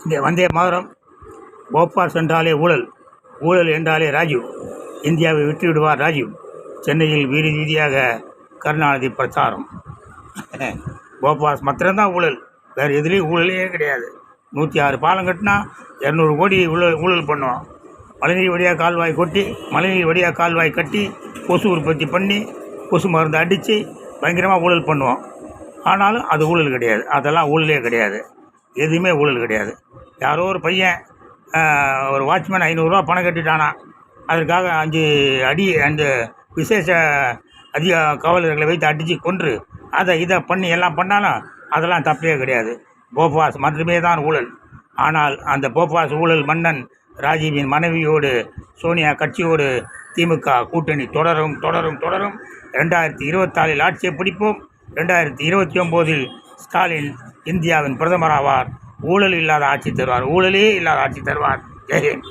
இங்கே வந்தே மாதரம், போபால் சென்றாலே ஊழல், ஊழல் என்றாலே ராஜீவ், இந்தியாவை விட்டு விடுவார் ராஜீவ், சென்னையில் வீதி வீதியாக கருணாநிதி பிரச்சாரம். போபால் மாத்திரம்தான் ஊழல், வேறு எதுலேயும் ஊழலே கிடையாது. 106 பாலம் கட்டினா 200 கோடி ஊழல் பண்ணுவோம். மழைநீர் வழியாக கால்வாய் கொட்டி, மழைநீர் வழியாக கால்வாய் கட்டி, கொசு உற்பத்தி பண்ணி, கொசு மருந்து அடித்து பயங்கரமாக ஊழல் பண்ணுவோம். ஆனாலும் அது ஊழல் கிடையாது, அதெல்லாம் ஊழலே கிடையாது, எதுவுமே ஊழல் கிடையாது. யாரோ ஒரு பையன் ஒரு வாட்ச்மேன் 500 ரூபா பணம் கட்டிட்டானா, அதற்காக 5 அடி அந்த விசேஷ அதிக காவலர்களை வைத்து அடித்து கொன்று அதை இதை பண்ணி எல்லாம் பண்ணாலும் அதெல்லாம் தப்பே கிடையாது. போபாஸ் மட்டுமே தான் ஊழல். ஆனால் அந்த போபாஸ் ஊழல் மன்னன் ராஜீவின் மனைவியோடு சோனியா கட்சியோடு திமுக கூட்டணி தொடரும் தொடரும் தொடரும். 2024 ஆட்சியை பிடிப்போம். 2029 ஸ்டாலின் இந்தியாவின் பிரதமர் ஆவார். ஊழல் இல்லாத ஆட்சி தருவார், ஊழலே இல்லாத ஆட்சி தருவார். ஜெயஹிந்த்.